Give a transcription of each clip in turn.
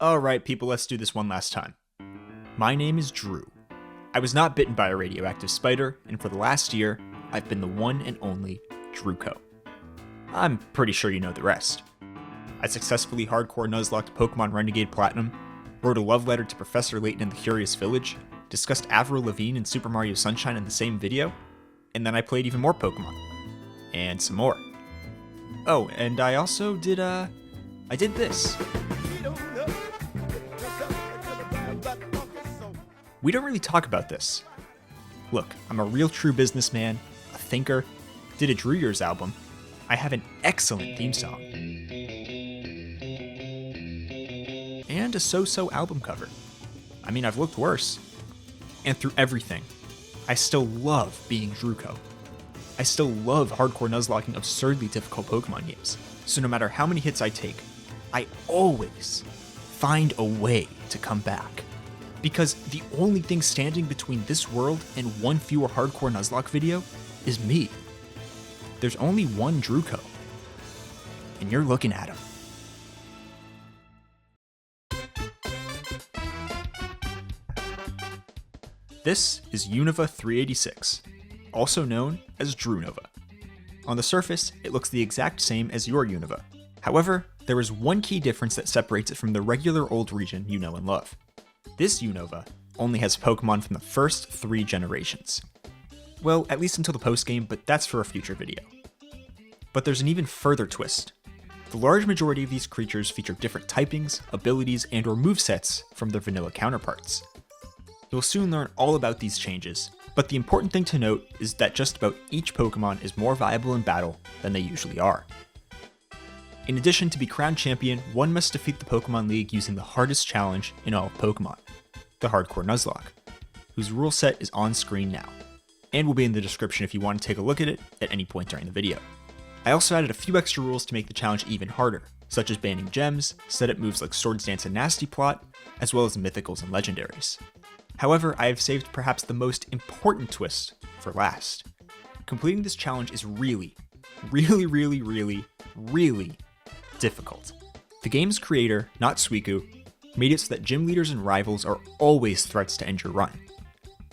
Alright people, let's do this one last time. My name is Drew. I was not bitten by a radioactive spider, and for the last year, I've been the one and only Drewco. I'm pretty sure you know the rest. I successfully hardcore Nuzlocked Pokemon Renegade Platinum, wrote a love letter to Professor Layton in the Curious Village, discussed Avril Lavigne and Super Mario Sunshine in the same video, and then I played even more Pokemon. And some more. Oh, and I also did this. We don't really talk about this. Look, I'm a real true businessman, a thinker, did a Drew Years album, I have an excellent theme song, and a so-so album cover. I mean, I've looked worse. And through everything, I still love being Drewco. I still love hardcore Nuzlocking absurdly difficult Pokemon games. So no matter how many hits I take, I always find a way to come back. Because the only thing standing between this world and one fewer hardcore Nuzlocke video is me. There's only one Drewco, and you're looking at him. This is Unova 386, also known as Drewnova. On the surface, it looks the exact same as your Unova. However, there is one key difference that separates it from the regular old region you know and love. This Unova only has Pokemon from the first 3 generations. Well, at least until the post-game, but that's for a future video. But there's an even further twist. The large majority of these creatures feature different typings, abilities, and or movesets from their vanilla counterparts. You'll soon learn all about these changes, but the important thing to note is that just about each Pokemon is more viable in battle than they usually are. In addition, to be crowned champion, one must defeat the Pokemon League using the hardest challenge in all of Pokemon, the Hardcore Nuzlocke, whose rule set is on screen now, and will be in the description if you want to take a look at it at any point during the video. I also added a few extra rules to make the challenge even harder, such as banning gems, set up moves like Swords Dance and Nasty Plot, as well as mythicals and legendaries. However, I have saved perhaps the most important twist for last. Completing this challenge is really difficult. The game's creator, not Suiku, made it so that gym leaders and rivals are always threats to end your run.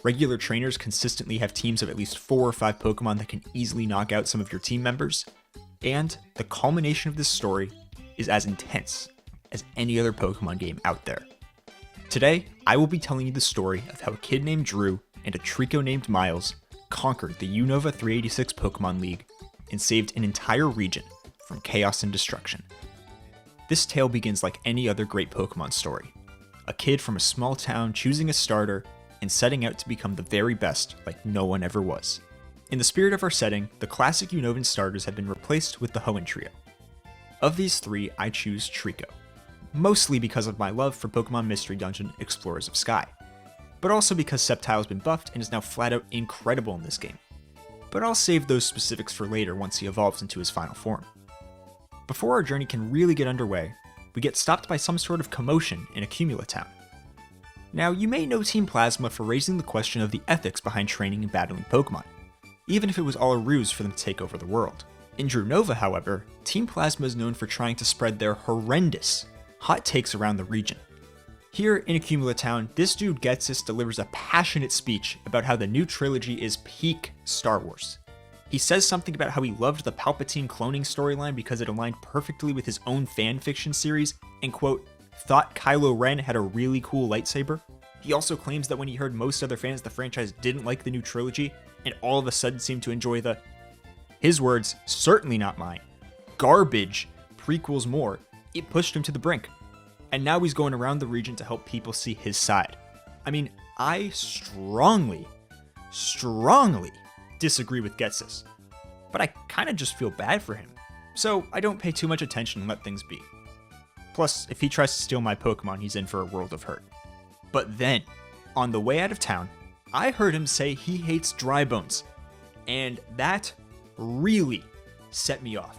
Regular trainers consistently have teams of at least 4 or 5 Pokemon that can easily knock out some of your team members, and the culmination of this story is as intense as any other Pokemon game out there. Today, I will be telling you the story of how a kid named Drew and a Trico named Miles conquered the Unova 386 Pokemon League and saved an entire region from chaos and destruction. This tale begins like any other great Pokemon story. A kid from a small town choosing a starter and setting out to become the very best like no one ever was. In the spirit of our setting, the classic Unovan starters have been replaced with the Hoenn trio. Of these 3, I choose Trico, mostly because of my love for Pokemon Mystery Dungeon Explorers of Sky, but also because Sceptile has been buffed and is now flat out incredible in this game. But I'll save those specifics for later once he evolves into his final form. Before our journey can really get underway, we get stopped by some sort of commotion in Accumula Town. Now, you may know Team Plasma for raising the question of the ethics behind training and battling Pokemon, even if it was all a ruse for them to take over the world. In Drewnova, however, Team Plasma is known for trying to spread their horrendous hot takes around the region. Here in Accumula Town, this dude Getsis delivers a passionate speech about how the new trilogy is peak Star Wars. He says something about how he loved the Palpatine cloning storyline because it aligned perfectly with his own fanfiction series, and quote, thought Kylo Ren had a really cool lightsaber. He also claims that when he heard most other fans of the franchise didn't like the new trilogy, and all of a sudden seemed to enjoy the, his words, certainly not mine, garbage prequels more, it pushed him to the brink. And now he's going around the region to help people see his side. I mean, I strongly disagree with Getsis, but I kinda just feel bad for him, so I don't pay too much attention and let things be. Plus, if he tries to steal my Pokemon, he's in for a world of hurt. But then, on the way out of town, I heard him say he hates dry bones, and that really set me off.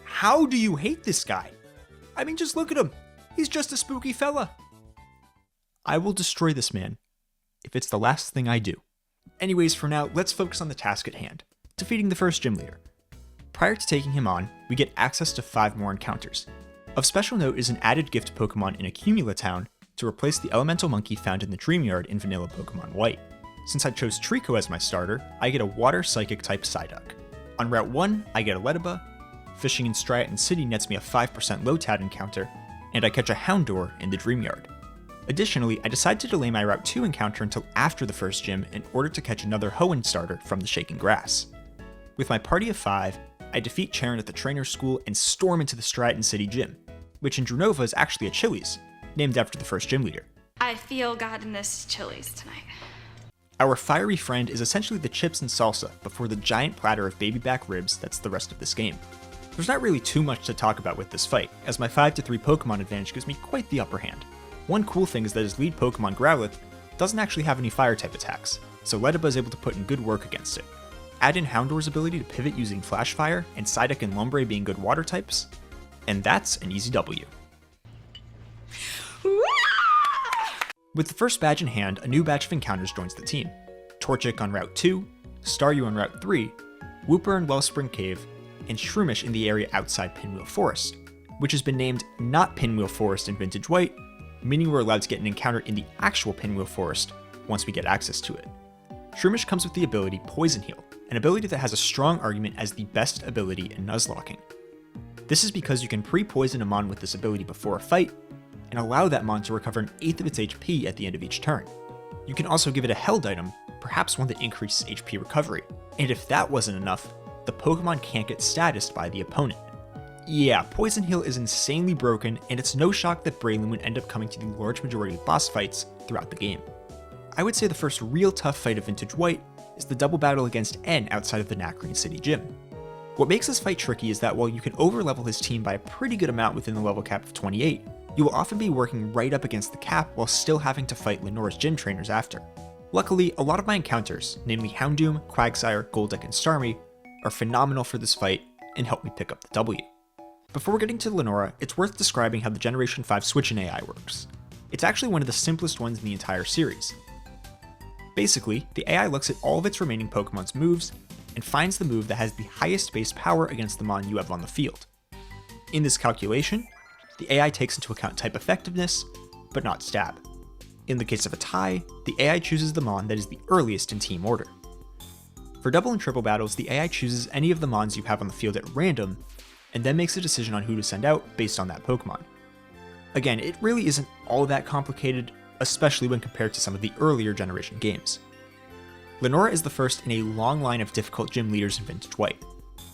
How do you hate this guy? I mean, just look at him. He's just a spooky fella. I will destroy this man if it's the last thing I do. Anyways, for now, let's focus on the task at hand, defeating the first gym leader. Prior to taking him on, we get access to 5 more encounters. Of special note is an added gift Pokemon in Accumula Town to replace the elemental monkey found in the Dream Yard in vanilla Pokemon White. Since I chose Trico as my starter, I get a water psychic type Psyduck. On Route 1, I get a Ledyba, fishing in Striaton City nets me a 5% Lotad encounter, and I catch a Houndour in the Dream Yard. Additionally, I decide to delay my Route 2 encounter until after the first gym in order to catch another Hoenn starter from the Shaking Grass. With my party of 5, I defeat Charon at the trainer's school and storm into the Striaton City gym, which in Drunova is actually a Chili's, named after the first gym leader. I feel God in this Chili's tonight. Our fiery friend is essentially the chips and salsa before the giant platter of baby back ribs that's the rest of this game. There's not really too much to talk about with this fight, as my 5-3 Pokemon advantage gives me quite the upper hand. One cool thing is that his lead Pokemon, Growlithe, doesn't actually have any fire-type attacks, so Ledyba is able to put in good work against it. Add in Houndour's ability to pivot using Flash Fire, and Psyduck and Lombre being good water types, and that's an easy W. With the first badge in hand, a new batch of encounters joins the team. Torchic on Route 2, Staryu on Route 3, Wooper in Wellspring Cave, and Shroomish in the area outside Pinwheel Forest, which has been named not Pinwheel Forest in Vintage White, meaning we're allowed to get an encounter in the actual Pinwheel Forest once we get access to it. Shroomish comes with the ability Poison Heal, an ability that has a strong argument as the best ability in Nuzlocking. This is because you can pre-poison a mon with this ability before a fight, and allow that mon to recover an eighth of its HP at the end of each turn. You can also give it a held item, perhaps one that increases HP recovery, and if that wasn't enough, the Pokemon can't get statused by the opponent. Yeah, Poison Heal is insanely broken, and it's no shock that Breloom would end up coming to the large majority of boss fights throughout the game. I would say the first real tough fight of Vintage White is the double battle against N outside of the Nacrene City gym. What makes this fight tricky is that while you can overlevel his team by a pretty good amount within the level cap of 28, you will often be working right up against the cap while still having to fight Lenore's gym trainers after. Luckily, a lot of my encounters, namely Houndoom, Quagsire, Golduck, and Starmie, are phenomenal for this fight and help me pick up the W. Before getting to Lenora, it's worth describing how the Generation 5 Switch-In AI works. It's actually one of the simplest ones in the entire series. Basically, the AI looks at all of its remaining Pokemon's moves and finds the move that has the highest base power against the mon you have on the field. In this calculation, the AI takes into account type effectiveness, but not stab. In the case of a tie, the AI chooses the mon that is the earliest in team order. For double and triple battles, the AI chooses any of the mons you have on the field at random, and then makes a decision on who to send out based on that Pokemon. Again, it really isn't all that complicated, especially when compared to some of the earlier generation games. Lenora is the first in a long line of difficult gym leaders in Vintage White,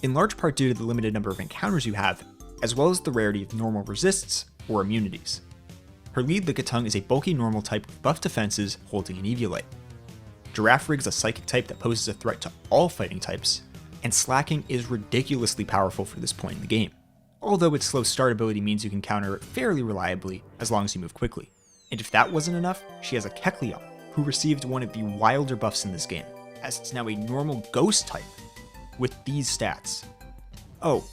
in large part due to the limited number of encounters you have, as well as the rarity of normal resists or immunities. Her lead Lickitung is a bulky normal type with buff defenses holding an Eviolite. Girafarig is a psychic type that poses a threat to all fighting types, and Slacking is ridiculously powerful for this point in the game, although its slow start ability means you can counter it fairly reliably as long as you move quickly. And if that wasn't enough, she has a Kecleon, who received one of the wilder buffs in this game, as it's now a normal ghost type with these stats. Oh,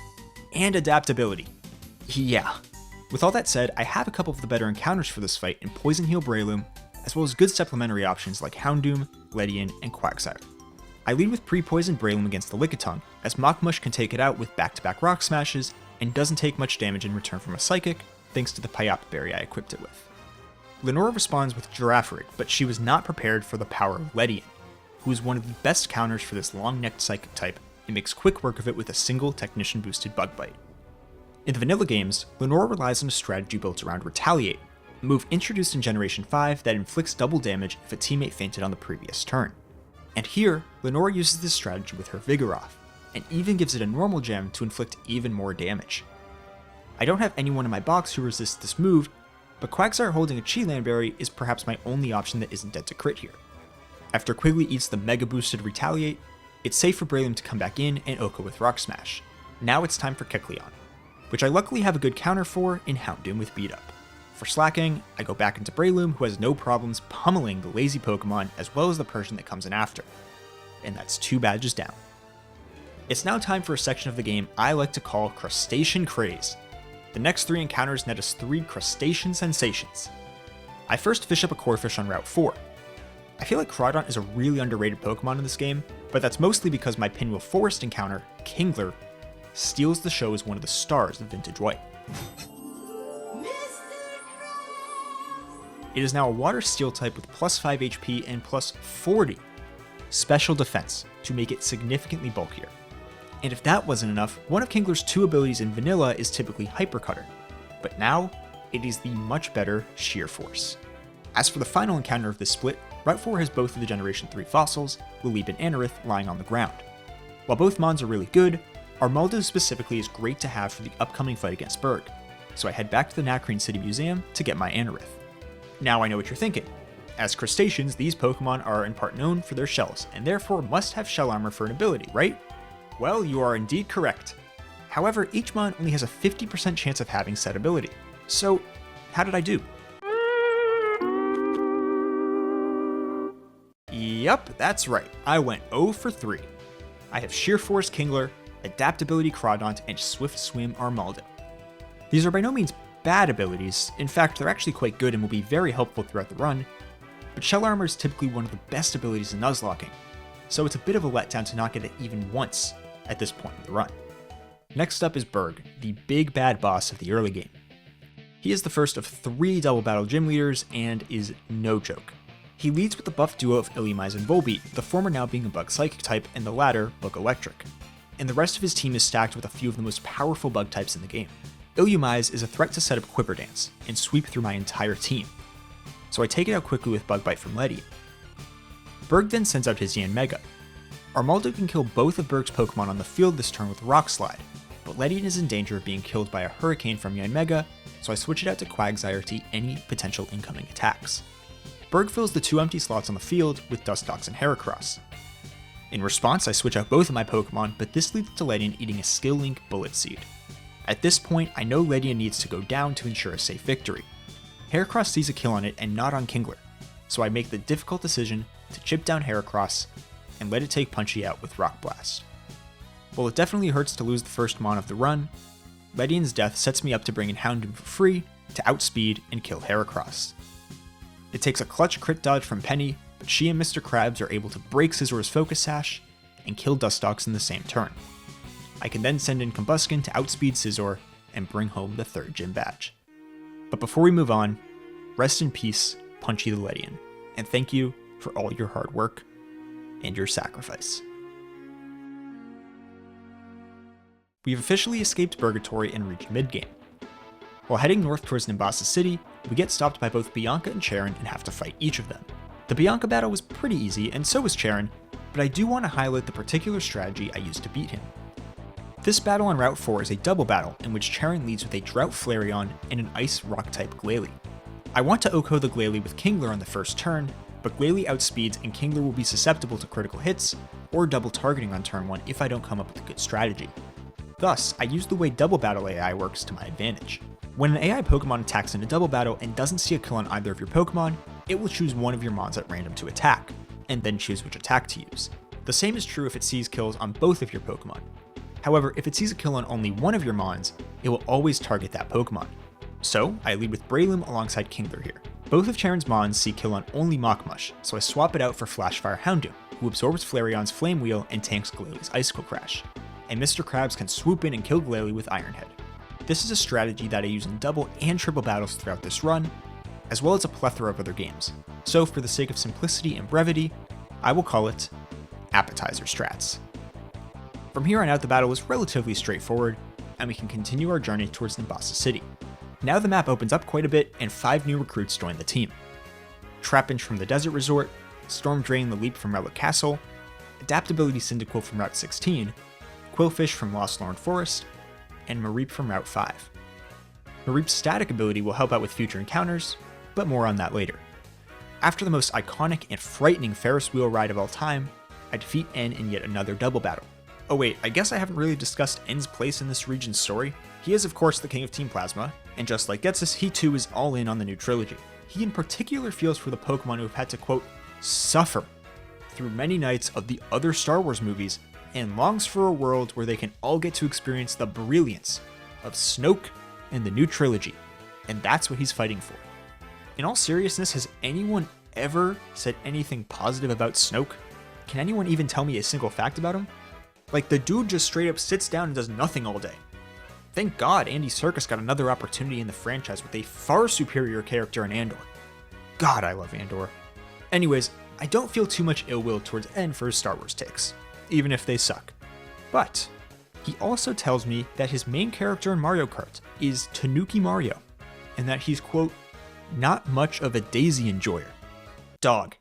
and adaptability. Yeah. With all that said, I have a couple of the better encounters for this fight in Poison Heal Breloom, as well as good supplementary options like Houndoom, Ledian, and Quagsire. I lead with pre-poisoned Breloom against the Lickitung, as Machmush can take it out with back-to-back rock smashes, and doesn't take much damage in return from a Psychic, thanks to the Pyop Berry I equipped it with. Lenora responds with Girafarig, but she was not prepared for the power of Ledian, who is one of the best counters for this long-necked Psychic type, and makes quick work of it with a single Technician-boosted Bug Bite. In the vanilla games, Lenora relies on a strategy built around Retaliate, a move introduced in Generation 5 that inflicts double damage if a teammate fainted on the previous turn. And here, Lenora uses this strategy with her Vigoroth, and even gives it a normal gem to inflict even more damage. I don't have anyone in my box who resists this move, but Quagsire holding a Cheelan Berry is perhaps my only option that isn't dead to crit here. After Quigley eats the mega boosted Retaliate, it's safe for Breloom to come back in and Oko with Rock Smash. Now it's time for Kecleon, which I luckily have a good counter for in Houndoom with Beat Up. For Slacking, I go back into Breloom, who has no problems pummeling the lazy Pokemon as well as the Persian that comes in after. And that's 2 badges down. It's now time for a section of the game I like to call Crustacean Craze. The next 3 encounters net us 3 crustacean sensations. I first fish up a Corphish on Route 4. I feel like Crawdon is a really underrated Pokemon in this game, but that's mostly because my Pinwheel Forest encounter, Kingler, steals the show as one of the stars of Vintage White. It is now a water steel type with plus 5 HP and plus 40 special defense to make it significantly bulkier. And if that wasn't enough, one of Kingler's 2 abilities in vanilla is typically Hyper Cutter, but now it is the much better Sheer Force. As for the final encounter of this split, Route 4 has both of the Generation 3 fossils, Lileep and Anorith, lying on the ground. While both mons are really good, Armaldo specifically is great to have for the upcoming fight against Berg, so I head back to the Nacrene City Museum to get my Anorith. Now I know what you're thinking. As crustaceans, these Pokemon are in part known for their shells, and therefore must have shell armor for an ability, right? Well, you are indeed correct. However, each mon only has a 50% chance of having said ability. So, how did I do? Yup, that's right. I went 0 for 3. I have Sheer Force Kingler, Adaptability Crawdaunt, and Swift Swim Armaldo. These are by no means bad abilities. In fact, they're actually quite good and will be very helpful throughout the run. But Shell Armor is typically one of the best abilities in Nuzlocking, so it's a bit of a letdown to not get it even once at this point in the run. Next up is Berg, the big bad boss of the early game. He is the first of 3 double battle gym leaders and is no joke. He leads with the buff duo of Illumise and Volbeat, the former now being a Bug Psychic type and the latter Bug Electric. And the rest of his team is stacked with a few of the most powerful bug types in the game. Illumise is a threat to set up Quiver Dance and sweep through my entire team, so I take it out quickly with Bug Bite from Ledian. Berg then sends out his Yanmega. Armaldo can kill both of Berg's Pokemon on the field this turn with Rock Slide, but Ledian is in danger of being killed by a Hurricane from Yanmega, so I switch it out to Quagsire to any potential incoming attacks. Berg fills the 2 empty slots on the field with Dustox and Heracross. In response, I switch out both of my Pokemon, but this leads to Ledian eating a Skill Link Bullet Seed. At this point, I know Ledian needs to go down to ensure a safe victory. Heracross sees a kill on it and not on Kingler, so I make the difficult decision to chip down Heracross and let it take Punchy out with Rock Blast. While it definitely hurts to lose the first mon of the run, Ledian's death sets me up to bring in Houndoom for free to outspeed and kill Heracross. It takes a clutch crit dodge from Penny, but she and Mr. Krabs are able to break Scisor's Focus Sash and kill Dustox in the same turn. I can then send in Combuskin to outspeed Scizor and bring home the 3rd gym badge. But before we move on, rest in peace, Punchy the Ledian, and thank you for all your hard work and your sacrifice. We've officially escaped Purgatory and reached midgame. While heading north towards Nimbasa City, we get stopped by both Bianca and Charon and have to fight each of them. The Bianca battle was pretty easy, and so was Charon, but I do want to highlight the particular strategy I used to beat him. This battle on Route 4 is a double battle in which Charon leads with a Drought Flareon and an Ice Rock type Glalie. I want to OHKO the Glalie with Kingler on the first turn, but Glalie outspeeds and Kingler will be susceptible to critical hits or double targeting on turn 1 if I don't come up with a good strategy. Thus, I use the way double battle AI works to my advantage. When an AI Pokemon attacks in a double battle and doesn't see a kill on either of your Pokemon, it will choose one of your mons at random to attack, and then choose which attack to use. The same is true if it sees kills on both of your Pokemon. However, if it sees a kill on only one of your mons, it will always target that Pokemon. So, I lead with Breloom alongside Kingler here. Both of Charon's mons see kill on only Machmush, so I swap it out for Flashfire Houndoom, who absorbs Flareon's Flame Wheel and tanks Glalie's Icicle Crash. And Mr. Krabs can swoop in and kill Glalie with Iron Head. This is a strategy that I use in double and triple battles throughout this run, as well as a plethora of other games. So for the sake of simplicity and brevity, I will call it Appetizer Strats. From here on out, the battle is relatively straightforward, and we can continue our journey towards Nimbasa City. Now the map opens up quite a bit, and 5 new recruits join the team. Trapinch from the Desert Resort, Storm Drain Lileep from Relic Castle, Adaptability Cyndaquil from Route 16, Quillfish from Lost Lorn Forest, and Mareep from Route 5. Mareep's static ability will help out with future encounters, but more on that later. After the most iconic and frightening Ferris wheel ride of all time, I defeat N in yet another double battle. Oh wait, I guess I haven't really discussed N's place in this region's story. He is of course the king of Team Plasma, and just like Getsus, he too is all in on the new trilogy. He in particular feels for the Pokemon who have had to quote, suffer through many nights of the other Star Wars movies, and longs for a world where they can all get to experience the brilliance of Snoke and the new trilogy, and that's what he's fighting for. In all seriousness, has anyone ever said anything positive about Snoke? Can anyone even tell me a single fact about him? Like, the dude just straight up sits down and does nothing all day. Thank God Andy Serkis got another opportunity in the franchise with a far superior character in Andor. God, I love Andor. Anyways, I don't feel too much ill will towards N for his Star Wars takes, even if they suck. But he also tells me that his main character in Mario Kart is Tanuki Mario, and that he's, quote, not much of a Daisy enjoyer. Dog,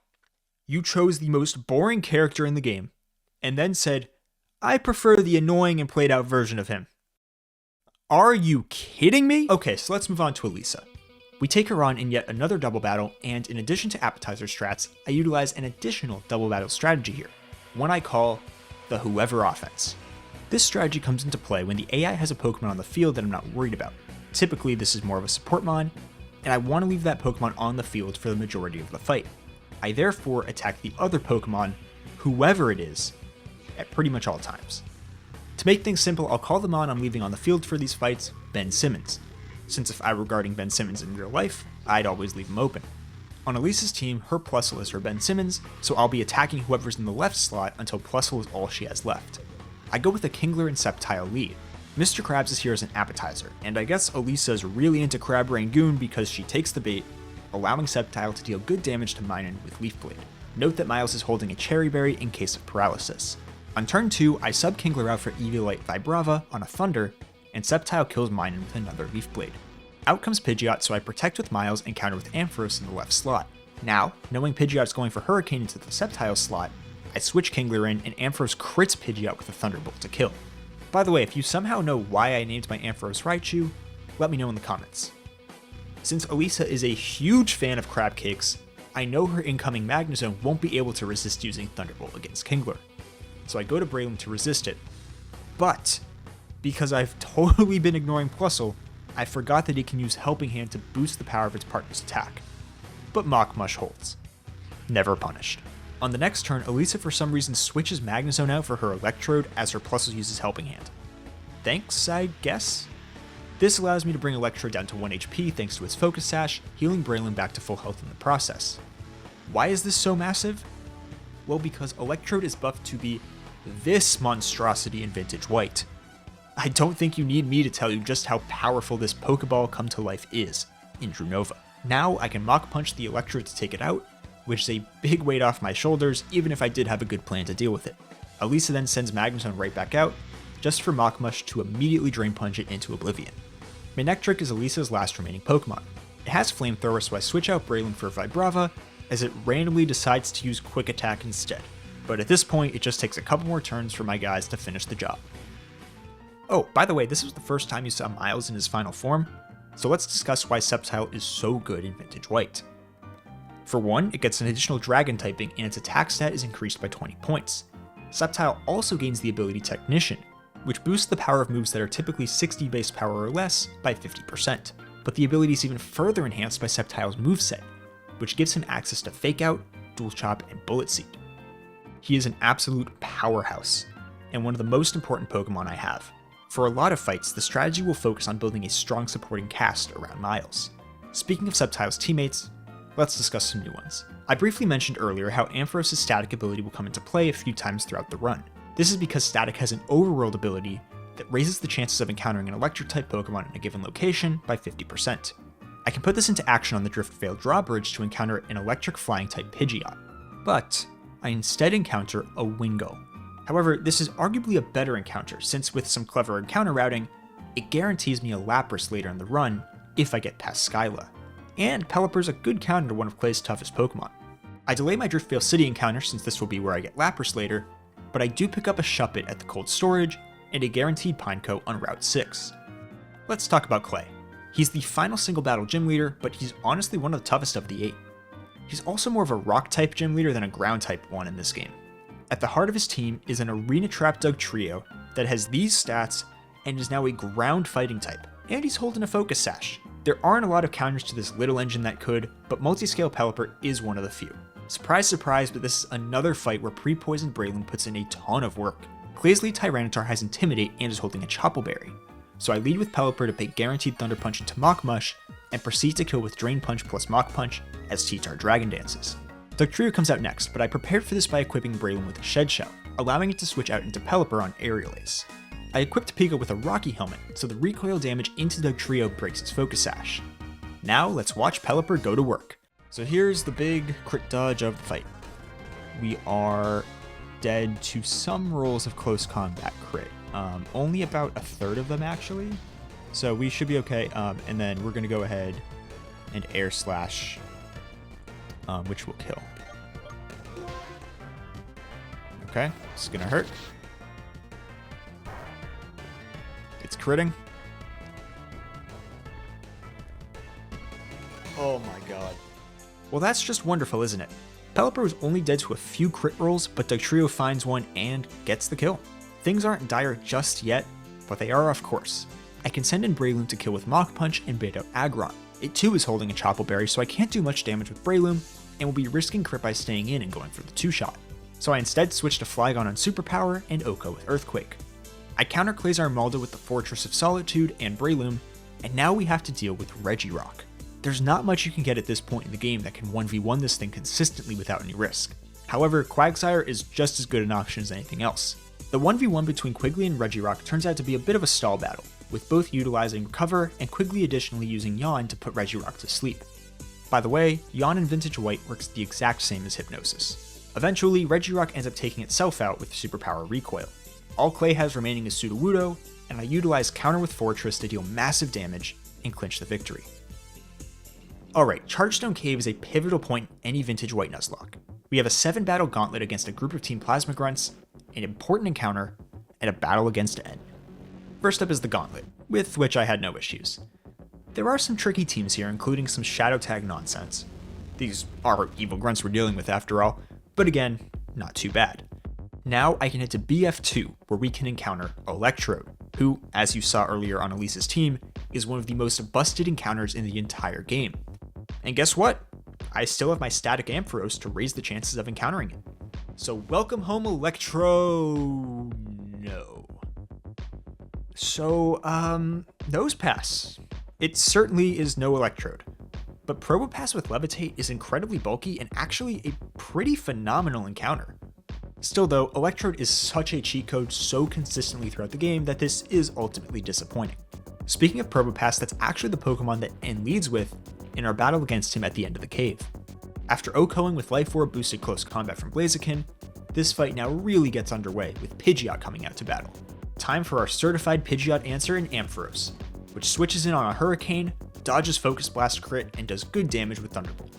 you chose the most boring character in the game, and then said, I prefer the annoying and played out version of him. Are you kidding me? Okay, so let's move on to Elisa. We take her on in yet another double battle, and in addition to appetizer strats, I utilize an additional double battle strategy here, one I call the Whoever offense. This strategy comes into play when the AI has a Pokemon on the field that I'm not worried about. Typically, this is more of a support mon, and I want to leave that Pokemon on the field for the majority of the fight. I therefore attack the other Pokemon, whoever it is, at pretty much all times. To make things simple, I'll call the mon I'm leaving on the field for these fights Ben Simmons, since if I were guarding Ben Simmons in real life, I'd always leave him open. On Elisa's team, her Plusle is her Ben Simmons, so I'll be attacking whoever's in the left slot until Plusle is all she has left. I go with a Kingler and Sceptile lead. Mr. Krabs is here as an appetizer, and I guess Elisa is really into Crab Rangoon because she takes the bait, allowing Sceptile to deal good damage to Minun with Leaf Blade. Note that Miles is holding a Cherry Berry in case of paralysis. On turn 2, I sub Kingler out for Eviolite Vibrava on a Thunder, and Sceptile kills Minun with another Leaf Blade. Out comes Pidgeot, so I protect with Miles and counter with Ampharos in the left slot. Now, knowing Pidgeot's going for Hurricane into the Sceptile slot, I switch Kingler in, and Ampharos crits Pidgeot with a Thunderbolt to kill. By the way, if you somehow know why I named my Ampharos Raichu, let me know in the comments. Since Elisa is a huge fan of crab cakes, I know her incoming Magnezone won't be able to resist using Thunderbolt against Kingler, so I go to Braylon to resist it. But, because I've totally been ignoring Plusle, I forgot that it can use Helping Hand to boost the power of its partner's attack. But Mach Mush holds. Never punished. On the next turn, Elisa for some reason switches Magnezone out for her Electrode as her Plusle uses Helping Hand. Thanks, I guess? This allows me to bring Electrode down to 1 HP thanks to its Focus Sash, healing Braylon back to full health in the process. Why is this so massive? Well, because Electrode is buffed to be this monstrosity in Vintage White. I don't think you need me to tell you just how powerful this Pokeball come to life is in Drewniverse. Now I can Mach Punch the Electrode to take it out, which is a big weight off my shoulders even if I did have a good plan to deal with it. Elisa then sends Magnezone right back out, just for Mach Mush to immediately Drain Punch it into Oblivion. Manectric is Elisa's last remaining Pokemon. It has Flamethrower, so I switch out Braylon for Vibrava, as it randomly decides to use Quick Attack instead. But at this point, it just takes a couple more turns for my guys to finish the job. Oh, by the way, this was the first time you saw Miles in his final form, so let's discuss why Sceptile is so good in Vintage White. For one, it gets an additional Dragon typing and its attack stat is increased by 20 points. Sceptile also gains the ability Technician, which boosts the power of moves that are typically 60 base power or less by 50%. But the ability is even further enhanced by Sceptile's moveset, which gives him access to Fake Out, Dual Chop, and Bullet Seed. He is an absolute powerhouse, and one of the most important Pokemon I have. For a lot of fights, the strategy will focus on building a strong supporting cast around Miles. Speaking of Sceptile's teammates, let's discuss some new ones. I briefly mentioned earlier how Ampharos' static ability will come into play a few times throughout the run. This is because static has an overworld ability that raises the chances of encountering an electric type Pokemon in a given location by 50%. I can put this into action on the Driftvale drawbridge to encounter an electric flying type Pidgeot, but I instead encounter a Wingull. However, this is arguably a better encounter since with some clever encounter routing, it guarantees me a Lapras later in the run if I get past Skyla. And Pelipper's a good counter to one of Clay's toughest Pokemon. I delay my Driftvale City encounter since this will be where I get Lapras later, but I do pick up a Shuppet at the cold storage and a guaranteed Pineco on Route 6. Let's talk about Clay. He's the final single battle gym leader, but he's honestly one of the toughest of the 8. He's also more of a rock type gym leader than a ground type one in this game. At the heart of his team is an Arena Trap Dugtrio that has these stats and is now a ground fighting type, and he's holding a Focus Sash. There aren't a lot of counters to this little engine that could, but Multiscale Pelipper is one of the few. Surprise surprise, but this is another fight where pre-poisoned Braylon puts in a ton of work. Clay's lead Tyranitar has Intimidate and is holding a Chople Berry, so I lead with Pelipper to pay guaranteed Thunder Punch into Mach Mush, and proceed to kill with Drain Punch plus Mach Punch as T-Tar Dragon dances. Dugtrio comes out next, but I prepared for this by equipping Braylon with a Shed Shell, allowing it to switch out into Pelipper on Aerial Ace. I equipped Pico with a Rocky Helmet, so the recoil damage into Dugtrio breaks its Focus Sash. Now let's watch Pelipper go to work. So here's the big crit dodge of the fight. We are dead to some rolls of close combat crit. Only about a third of them actually. So we should be okay. And then we're gonna go ahead and air slash, which will kill. Okay, this is gonna hurt. It's critting. Oh my god. Well, that's just wonderful, isn't it? Pelipper was only dead to a few crit rolls, but Dugtrio finds one and gets the kill. Things aren't dire just yet, but they are of course. I can send in Breloom to kill with Mach Punch and bait out Aggron. It too is holding a Chople Berry, so I can't do much damage with Breloom, and will be risking crit by staying in and going for the 2-shot. So I instead switch to Flygon on Superpower and Oko with Earthquake. I counter Quasar Maldo with the Fortress of Solitude and Breloom, and now we have to deal with Regirock. There's not much you can get at this point in the game that can 1v1 this thing consistently without any risk. However, Quagsire is just as good an option as anything else. The 1v1 between Quigley and Regirock turns out to be a bit of a stall battle, with both utilizing Recover and Quigley additionally using Yawn to put Regirock to sleep. By the way, Yawn in Vintage White works the exact same as Hypnosis. Eventually, Regirock ends up taking itself out with Superpower Recoil. All Clay has remaining is Sudowoodo, and I utilize Counter with Fortress to deal massive damage and clinch the victory. Alright, Chargestone Cave is a pivotal point in any Vintage White Nuzlocke. We have a 7-battle gauntlet against a group of Team Plasma Grunts, an important encounter, and a battle against N. First up is the gauntlet, with which I had no issues. There are some tricky teams here, including some Shadow Tag nonsense. These are evil grunts we're dealing with after all, but again, not too bad. Now I can head to BF2, where we can encounter Electrode, who, as you saw earlier on Elise's team, is one of the most busted encounters in the entire game. And guess what? I still have my static Ampharos to raise the chances of encountering it. So welcome home, Electro... no. So, Nose Pass. It certainly is no Electrode. But Probopass with Levitate is incredibly bulky and actually a pretty phenomenal encounter. Still though, Electrode is such a cheat code so consistently throughout the game that this is ultimately disappointing. Speaking of Probopass, that's actually the Pokemon that N leads with in our battle against him at the end of the cave. After OHKOing with Life Orb boosted close combat from Blaziken, this fight now really gets underway with Pidgeot coming out to battle. Time for our certified Pidgeot answer in Ampharos, which switches in on a Hurricane, dodges Focus Blast crit, and does good damage with Thunderbolt.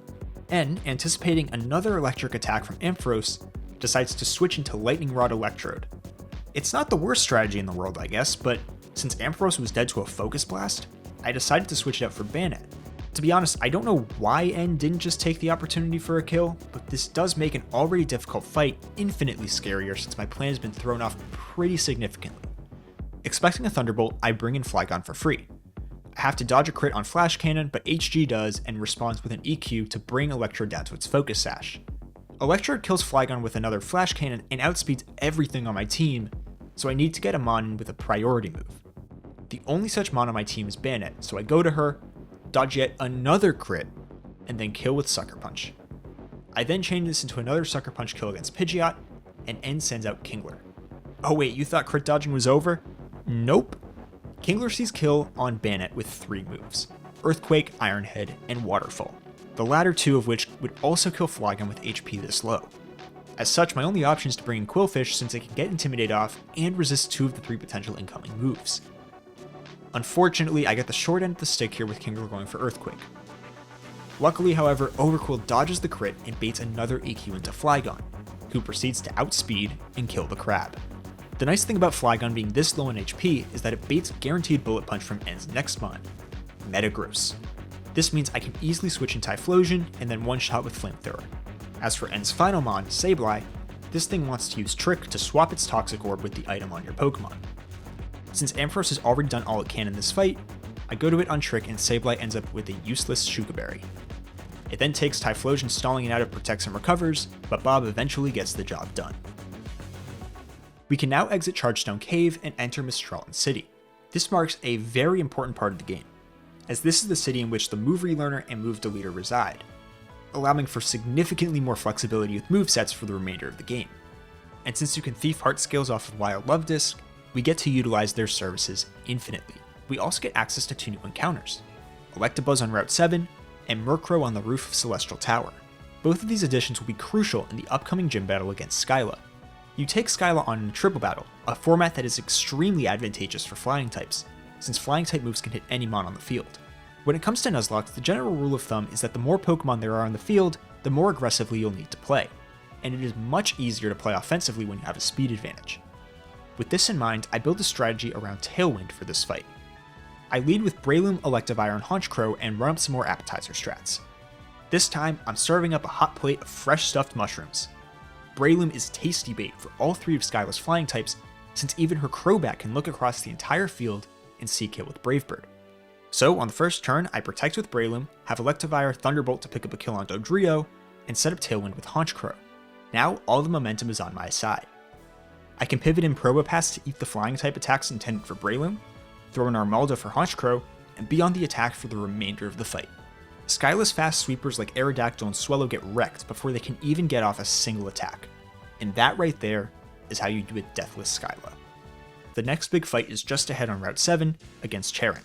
N, anticipating another electric attack from Ampharos, decides to switch into Lightning Rod Electrode. It's not the worst strategy in the world, I guess, but since Ampharos was dead to a Focus Blast, I decided to switch it out for Banette. To be honest, I don't know why N didn't just take the opportunity for a kill, but this does make an already difficult fight infinitely scarier since my plan has been thrown off pretty significantly. Expecting a Thunderbolt, I bring in Flygon for free. I have to dodge a crit on Flash Cannon, but HG does and responds with an EQ to bring Electrode down to its Focus Sash. Electrode kills Flygon with another Flash Cannon and outspeeds everything on my team, so I need to get a Mon in with a priority move. The only such Mon on my team is Banette, so I go to her, dodge yet another crit, and then kill with Sucker Punch. I then change this into another Sucker Punch kill against Pidgeot, and N sends out Kingler. Oh wait, you thought crit dodging was over? Nope. Kingler sees kill on Banette with 3 moves: Earthquake, Iron Head, and Waterfall, the latter 2 of which would also kill Flygon with HP this low. As such, my only option is to bring in Quillfish since it can get Intimidate off and resist 2 of the 3 potential incoming moves. Unfortunately, I get the short end of the stick here with Kingler going for Earthquake. Luckily, however, Overqwil dodges the crit and baits another EQ into Flygon, who proceeds to outspeed and kill the crab. The nice thing about Flygon being this low in HP is that it baits guaranteed Bullet Punch from N's next Mon, Metagross. This means I can easily switch in Typhlosion and then one-shot with Flamethrower. As for N's final Mon, Sableye, this thing wants to use Trick to swap its Toxic Orb with the item on your Pokemon. Since Ampharos has already done all it can in this fight, I go to it on Trick and Sableye ends up with a useless Shuka Berry. It then takes Typhlosion, stalling it out, it protects and recovers, but Bob eventually gets the job done. We can now exit Chargestone Cave and enter Mistralton City. This marks a very important part of the game, as this is the city in which the Move Relearner and Move Deleter reside, allowing for significantly more flexibility with movesets for the remainder of the game. And since you can thief heart scales off of Wild Love Disc, we get to utilize their services infinitely. We also get access to 2 new encounters: Electabuzz on Route 7 and Murkrow on the roof of Celestial Tower. Both of these additions will be crucial in the upcoming gym battle against Skyla. You take Skyla on in a triple battle, a format that is extremely advantageous for flying types, since flying type moves can hit any mon on the field. When it comes to Nuzlocke, the general rule of thumb is that the more Pokemon there are on the field, the more aggressively you'll need to play, and it is much easier to play offensively when you have a speed advantage. With this in mind, I build a strategy around Tailwind for this fight. I lead with Breloom, Electivire, and Honchkrow and run up some more appetizer strats. This time, I'm serving up a hot plate of fresh stuffed mushrooms. Breloom is tasty bait for all three of Skyla's flying types, since even her Crobat can look across the entire field and seek it with Brave Bird. So on the first turn, I protect with Breloom, have Electivire Thunderbolt to pick up a kill on Dodrio, and set up Tailwind with Honchkrow. Now all the momentum is on my side. I can pivot in Probopass to eat the flying type attacks intended for Breloom, throw in Armaldo for Honchkrow, and be on the attack for the remainder of the fight. Skyla's fast sweepers like Aerodactyl and Swellow get wrecked before they can even get off a single attack. And that right there is how you do a deathless Skyla. The next big fight is just ahead on Route 7 against Charon.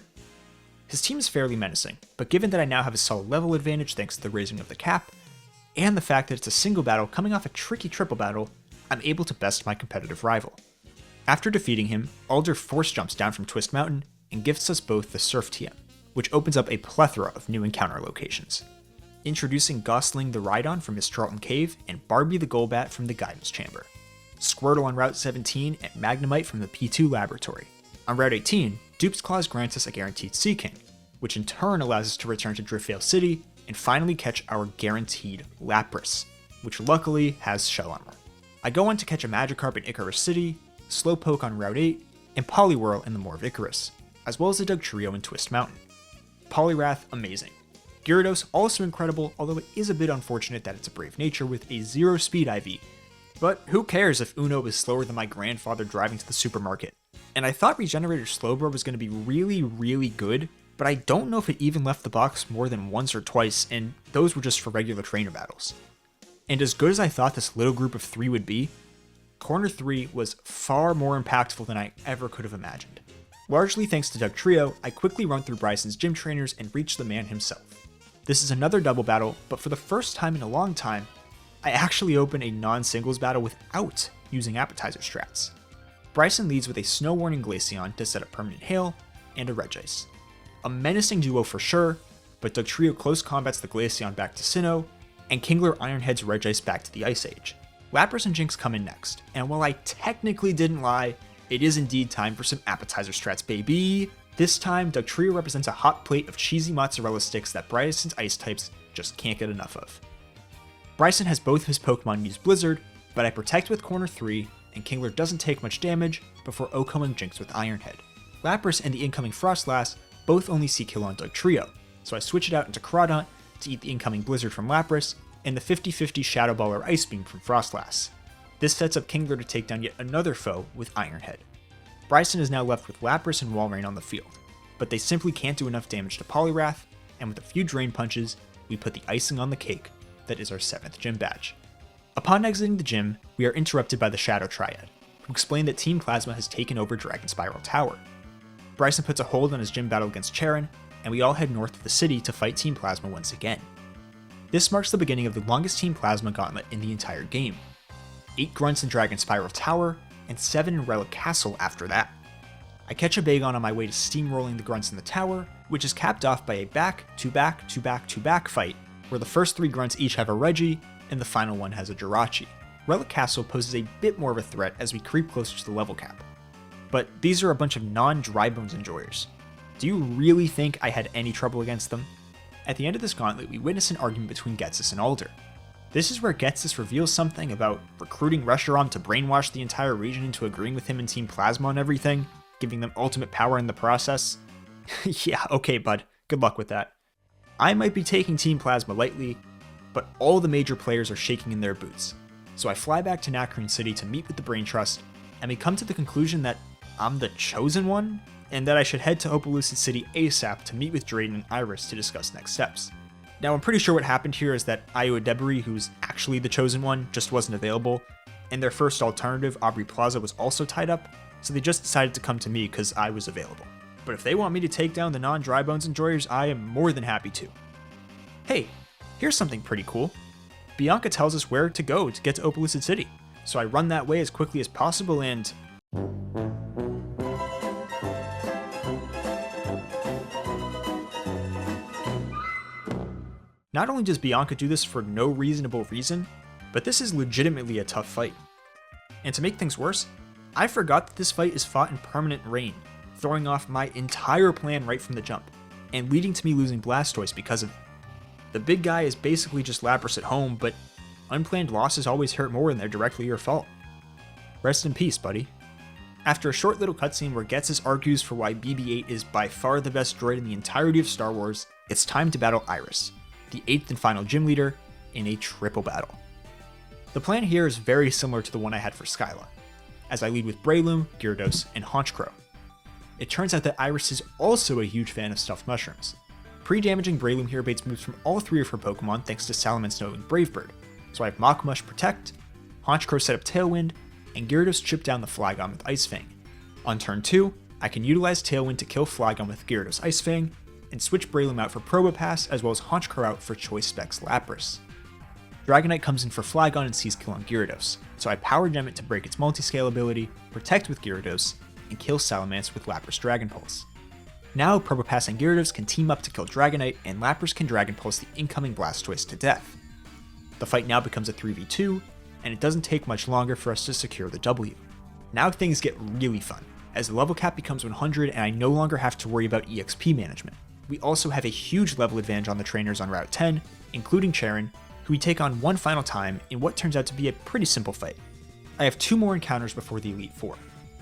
His team is fairly menacing, but given that I now have a solid level advantage thanks to the raising of the cap, and the fact that it's a single battle coming off a tricky triple battle, I'm able to best my competitive rival. After defeating him, Alder force jumps down from Twist Mountain and gifts us both the Surf TM, which opens up a plethora of new encounter locations. Introducing Gosling the Rhydon from Mistralton Cave and Barbie the Golbat from the Guidance Chamber. Squirtle on Route 17 and Magnemite from the P2 Laboratory. On Route 18, Dupe's Claws grants us a guaranteed Sea King, which in turn allows us to return to Driftvale City and finally catch our guaranteed Lapras, which luckily has Shell Armor. I go on to catch a Magikarp in Icarus City, Slowpoke on Route 8, and Poliwhirl in the Moor of Icarus, as well as a Dugtrio in Twist Mountain. Poliwrath, amazing. Gyarados, also incredible, although it is a bit unfortunate that it's a Brave Nature with a 0 speed IV. But who cares if Uno is slower than my grandfather driving to the supermarket? And I thought Regenerator Slowbro was going to be really good, but I don't know if it even left the box more than once or twice, and those were just for regular trainer battles. And as good as I thought this little group of 3 would be, Corner 3 was far more impactful than I ever could have imagined. Largely thanks to Dugtrio, I quickly run through Bryson's gym trainers and reach the man himself. This is another double battle, but for the first time in a long time, I actually open a non-singles battle without using appetizer strats. Bryson leads with a Snow Warning Glaceon to set up Permanent Hail and a Regice. A menacing duo for sure, but Dugtrio close combats the Glaceon back to Sinnoh, and Kingler Ironheads Regice back to the Ice Age. Lapras and Jinx come in next, and while I technically didn't lie, it is indeed time for some appetizer strats, baby! This time, Dugtrio represents a hot plate of cheesy mozzarella sticks that Bryson's ice types just can't get enough of. Bryson has both of his Pokemon use Blizzard, but I protect with Corner 3, and Kingler doesn't take much damage before OHKOing Jinx with Ironhead. Lapras and the incoming Frostlass both only see kill on Dugtrio, so I switch it out into Crawdaunt to eat the incoming Blizzard from Lapras, and the 50-50 Shadow Ball or Ice Beam from Frostlass. This sets up Kingler to take down yet another foe with Ironhead. Bryson is now left with Lapras and Walrein on the field, but they simply can't do enough damage to Poliwrath, and with a few Drain Punches, we put the icing on the cake that is our 7th gym badge. Upon exiting the gym, we are interrupted by the Shadow Triad, who explain that Team Plasma has taken over Dragon Spiral Tower. Bryson puts a hold on his gym battle against Charon, and we all head north of the city to fight Team Plasma once again. This marks the beginning of the longest Team Plasma gauntlet in the entire game. 8 grunts in Dragon Spiral Tower, and 7 in Relic Castle after that. I catch a Bagon on my way to steamrolling the grunts in the tower, which is capped off by a back-to-back-to-back-to-back fight, where the first 3 grunts each have a Reggie, and the final one has a Jirachi. Relic Castle poses a bit more of a threat as we creep closer to the level cap. But these are a bunch of non-Drybones enjoyers. Do you really think I had any trouble against them? At the end of this gauntlet, we witness an argument between Ghetsis and Alder. This is where Ghetsis reveals something about recruiting Reshiram to brainwash the entire region into agreeing with him and Team Plasma on everything, giving them ultimate power in the process. Yeah, okay bud, good luck with that. I might be taking Team Plasma lightly, but all the major players are shaking in their boots. So I fly back to Nacrene City to meet with the Brain Trust, and we come to the conclusion that I'm the chosen one, and that I should head to Opelucid City ASAP to meet with Drayden and Iris to discuss next steps. Now I'm pretty sure what happened here is that Io Debris, who's actually the chosen one, just wasn't available, and their first alternative, Aubrey Plaza, was also tied up, so they just decided to come to me because I was available. But if they want me to take down the non-Drybones enjoyers, I am more than happy to. Hey, here's something pretty cool. Bianca tells us where to go to get to Opalicid City, so I run that way as quickly as possible and... Not only does Bianca do this for no reasonable reason, but this is legitimately a tough fight. And to make things worse, I forgot that this fight is fought in permanent rain, throwing off my entire plan right from the jump, and leading to me losing Blastoise because of it. The big guy is basically just Lapras at home, but unplanned losses always hurt more when they're directly your fault. Rest in peace, buddy. After a short little cutscene where Ghetsis argues for why BB-8 is by far the best droid in the entirety of Star Wars, it's time to battle Iris, the 8th and final gym leader, in a triple battle. The plan here is very similar to the one I had for Skyla, as I lead with Breloom, Gyarados, and Honchkrow. It turns out that Iris is also a huge fan of stuffed mushrooms. Pre-damaging Breloom here baits moves from all 3 of her Pokemon thanks to Salamence knowing Brave Bird, so I have Mach Mush Protect, Honchkrow set up Tailwind, and Gyarados chip down the Flygon with Ice Fang. On turn 2, I can utilize Tailwind to kill Flygon with Gyarados Ice Fang, and switch Breloom out for Probopass as well as Honchkrow out for Choice Specs Lapras. Dragonite comes in for Flygon and sees kill on Gyarados, so I Power Gem it to break its multi-scale ability, Protect with Gyarados, and kill Salamence with Lapras Dragon Pulse. Now Probopass and Gyarados can team up to kill Dragonite, and Lapras can Dragon Pulse the incoming Blastoise to death. The fight now becomes a 3v2, and it doesn't take much longer for us to secure the W. Now things get really fun, as the level cap becomes 100 and I no longer have to worry about EXP management. We also have a huge level advantage on the trainers on Route 10, including Charon, who we take on one final time in what turns out to be a pretty simple fight. I have 2 more encounters before the Elite Four.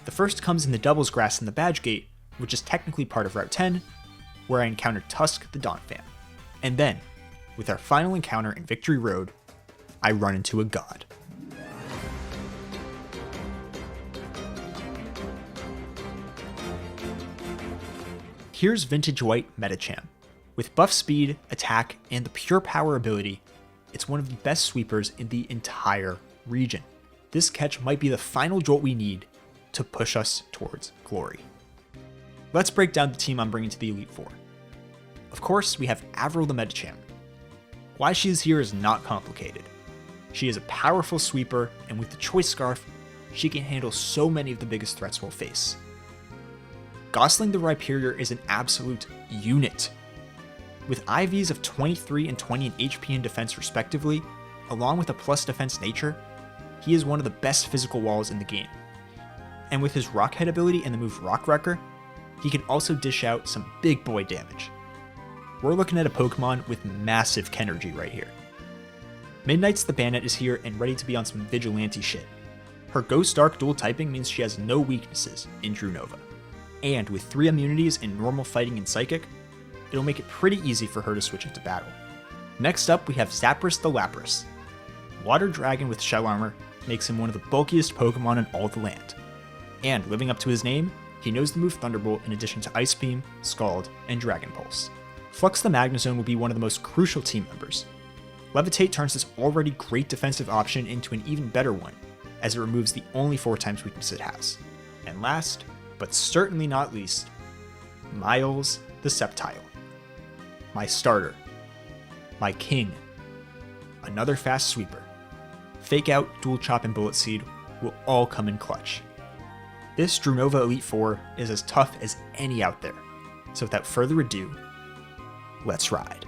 The first comes in the Doubles Grass in the Badge Gate, which is technically part of Route 10, where I encounter Tusk the Donphan. And then, with our final encounter in Victory Road, I run into a god. Here's Vintage White Medicham. With buff speed, attack, and the pure power ability, it's one of the best sweepers in the entire region. This catch might be the final jolt we need to push us towards glory. Let's break down the team I'm bringing to the Elite Four. Of course, we have Avril the Medicham. Why she is here is not complicated. She is a powerful sweeper, and with the Choice Scarf, she can handle so many of the biggest threats we'll face. Gosling the Rhyperior is an absolute unit. With IVs of 23 and 20 in HP and defense respectively, along with a plus defense nature, he is one of the best physical walls in the game. And with his Rock Head ability and the move Rock Wrecker, he can also dish out some big boy damage. We're looking at a Pokemon with massive Kenergy right here. Midnight's the Bandit is here and ready to be on some vigilante shit. Her Ghost Dark dual typing means she has no weaknesses in Drewniverse. And with 3 immunities in normal fighting and psychic, it'll make it pretty easy for her to switch into battle. Next up we have Zapdos the Lapras. Water Dragon with Shell Armor makes him one of the bulkiest Pokemon in all the land. And living up to his name, he knows the move Thunderbolt in addition to Ice Beam, Scald, and Dragon Pulse. Flux the Magnezone will be one of the most crucial team members. Levitate turns this already great defensive option into an even better one, as it removes the only 4 times weakness it has. And last, but certainly not least, Miles the Sceptile. My starter. My king. Another fast sweeper. Fake Out, Dual Chop, and Bullet Seed will all come in clutch. This Drewniverse Elite Four is as tough as any out there, so without further ado, let's ride.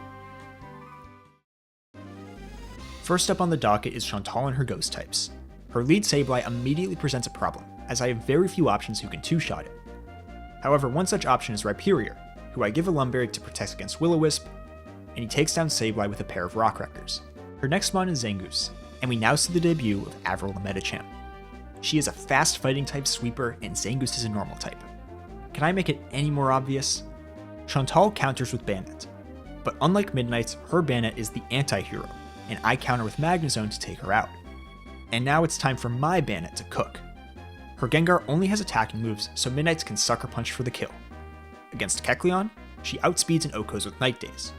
First up on the docket is Chantal and her ghost types. Her lead Sableye immediately presents a problem, as I have very few options who can 2-shot it. However, one such option is Rhyperior, who I give a Lumberry to protect against Will-O-Wisp, and he takes down Sableye with a pair of Rock Wreckers. Her next mon is Zangoose, and we now see the debut of Avril the Medicham. She is a fast fighting type sweeper, and Zangoose is a normal type. Can I make it any more obvious? Chantal counters with Bandit, but unlike Midnight's, her Bandit is the anti-hero, and I counter with Magnezone to take her out. And now it's time for my Bandit to cook. Her Gengar only has attacking moves, so Midnight's can Sucker Punch for the kill. Against Kecleon, she outspeeds and OHKOs with Night Daze.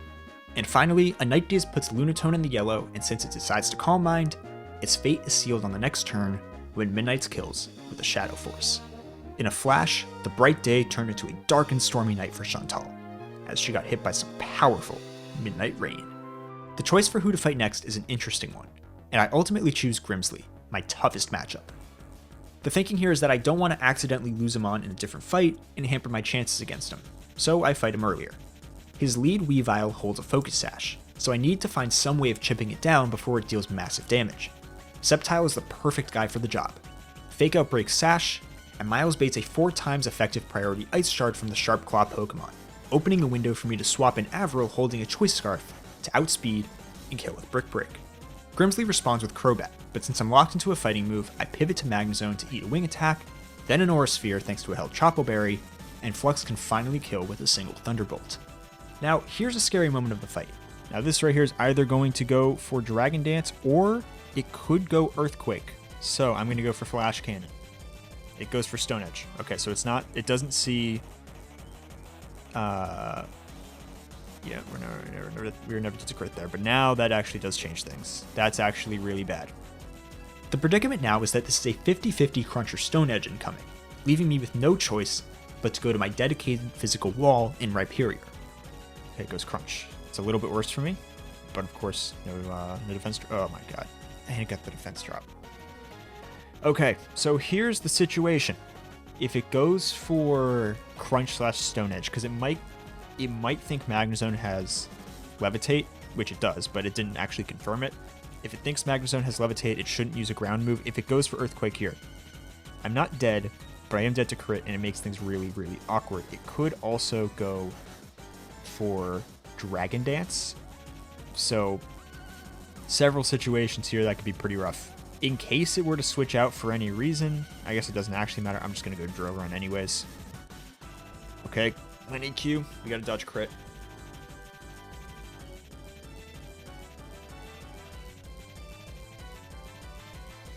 And finally, a Night Daze puts Lunatone in the yellow, and since it decides to Calm Mind, its fate is sealed on the next turn when Midnight's kills with a Shadow Force. In a flash, the bright day turned into a dark and stormy night for Chantal, as she got hit by some powerful Midnight Rain. The choice for who to fight next is an interesting one, and I ultimately choose Grimsley, my toughest matchup. The thinking here is that I don't want to accidentally lose him on in a different fight and hamper my chances against him, so I fight him earlier. His lead Weavile holds a focus sash, so I need to find some way of chipping it down before it deals massive damage. Sceptile is the perfect guy for the job. Fake Out breaks Sash, and Miles baits a 4 times effective priority Ice Shard from the Sharp Claw Pokemon, opening a window for me to swap in Avril holding a Choice Scarf to outspeed and kill with Brick Break. Grimsley responds with Crobat, but since I'm locked into a fighting move, I pivot to Magnezone to eat a Wing Attack, then an Aura Sphere thanks to a held Choco Berry, and Flux can finally kill with a single Thunderbolt. Now, here's a scary moment of the fight. Now this right here is either going to go for Dragon Dance or it could go Earthquake. So I'm going to go for Flash Cannon. It goes for Stone Edge. Okay, so it doesn't see, yeah, we were never to crit there, but now that actually does change things. That's actually really bad. The predicament now is that this is a 50-50 Crunch or Stone Edge incoming, leaving me with no choice but to go to my dedicated physical wall in Rhyperior. Okay, it goes Crunch. It's a little bit worse for me, but of course, no defense. Oh my god, I ain't got the defense drop. Okay, so here's the situation. If it goes for Crunch / Stone Edge, because it might think Magnezone has Levitate, which it does, but it didn't actually confirm it. If it thinks Magnezone has Levitate, it shouldn't use a ground move. If it goes for Earthquake here, I'm not dead, but I am dead to crit, and it makes things really, really awkward. It could also go for Dragon Dance. So several situations here that could be pretty rough. In case it were to switch out for any reason, I guess it doesn't actually matter. I'm just going to go Drill Run anyways. Okay, Lin EQ, we got to dodge crit.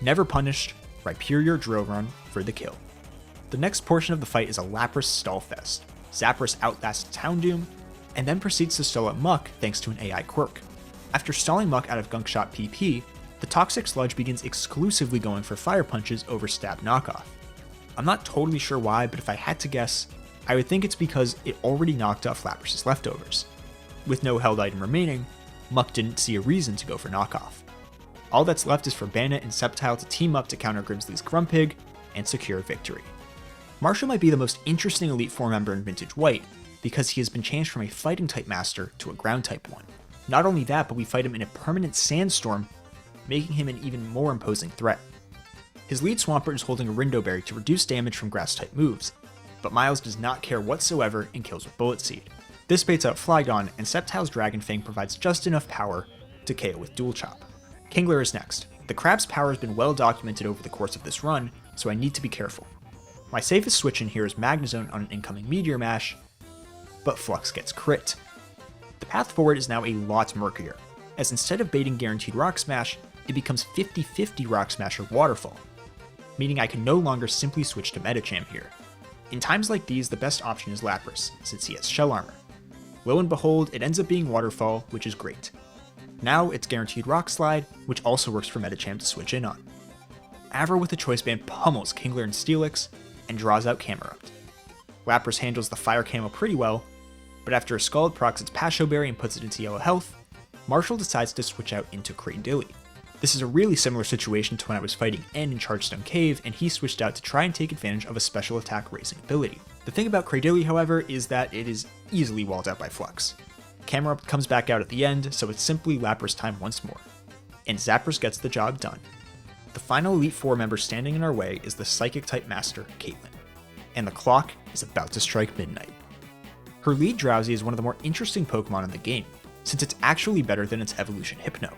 Never punished, Rhyperior Drill Run for the kill. The next portion of the fight is a Lapras Stallfest. Zapdos outlasts Houndoom, and then proceeds to stall out Muck thanks to an AI quirk. After stalling Muck out of Gunk Shot PP, the Toxic Sludge begins exclusively going for Fire Punches over Stab Knockoff. I'm not totally sure why, but if I had to guess, I would think it's because it already knocked off Lapras' leftovers. With no held item remaining, Muck didn't see a reason to go for Knockoff. All that's left is for Bandit and Sceptile to team up to counter Grimsley's Grumpig and secure victory. Marshall might be the most interesting Elite Four member in Vintage White, because he has been changed from a fighting type master to a ground type one. Not only that, but we fight him in a permanent sandstorm, making him an even more imposing threat. His lead Swampert is holding a Rindo Berry to reduce damage from grass type moves, but Miles does not care whatsoever and kills with Bullet Seed. This baits out Flygon, and Sceptile's Dragon Fang provides just enough power to KO with Dual Chop. Kingler is next. The Crab's power has been well documented over the course of this run, so I need to be careful. My safest switch in here is Magnezone on an incoming Meteor Mash, but Flux gets crit. The path forward is now a lot murkier, as instead of baiting guaranteed Rock Smash, it becomes 50-50 Rock Smash or Waterfall, meaning I can no longer simply switch to Medicham here. In times like these, the best option is Lapras, since he has Shell Armor. Lo and behold, it ends up being Waterfall, which is great. Now it's guaranteed Rock Slide, which also works for Medicham to switch in on. Avra with the Choice Band pummels Kingler and Steelix, and draws out Camerupt. Lapras handles the Fire Camo pretty well, but after a Scald procs its Pasho Berry and puts it into yellow health, Marshall decides to switch out into Cradilly. This is a really similar situation to when I was fighting N in Chargestone Cave, and he switched out to try and take advantage of a special attack raising ability. The thing about Cradilly, however, is that it is easily walled out by Flux. Camerupt comes back out at the end, so it's simply Lapras time once more. And Zapdos gets the job done. The final Elite Four member standing in our way is the Psychic-type Master, Caitlyn. And the clock is about to strike midnight. Her lead Drowsy is one of the more interesting Pokemon in the game, since it's actually better than its evolution Hypno.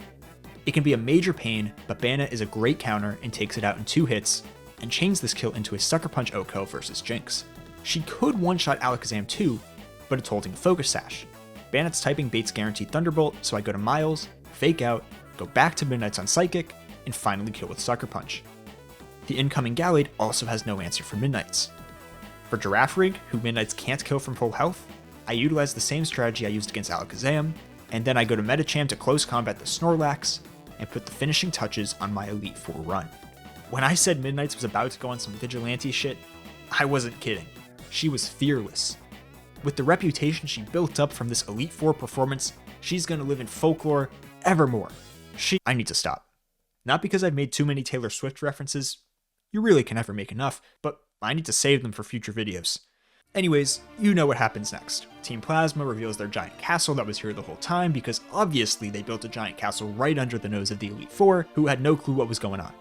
It can be a major pain, but Banna is a great counter and takes it out in 2 hits, and chains this kill into a Sucker Punch OHKO versus Jinx. She could one-shot Alakazam too, but it's holding a Focus Sash. Bandit's typing baits guaranteed Thunderbolt, so I go to Miles, Fake Out, go back to Midnight's on Psychic, and finally kill with Sucker Punch. The incoming Gallade also has no answer for Midnight's. For Girafarig, who Midnight's can't kill from full health, I utilize the same strategy I used against Alakazam, and then I go to Medicham to close combat the Snorlax, and put the finishing touches on my Elite Four run. When I said Midnight's was about to go on some vigilante shit, I wasn't kidding. She was fearless. With the reputation she built up from this Elite Four performance, she's gonna live in folklore forevermore. I need to stop. Not because I've made too many Taylor Swift references. You really can never make enough, but I need to save them for future videos. Anyways, you know what happens next. Team Plasma reveals their giant castle that was here the whole time because obviously they built a giant castle right under the nose of the Elite Four, who had no clue what was going on.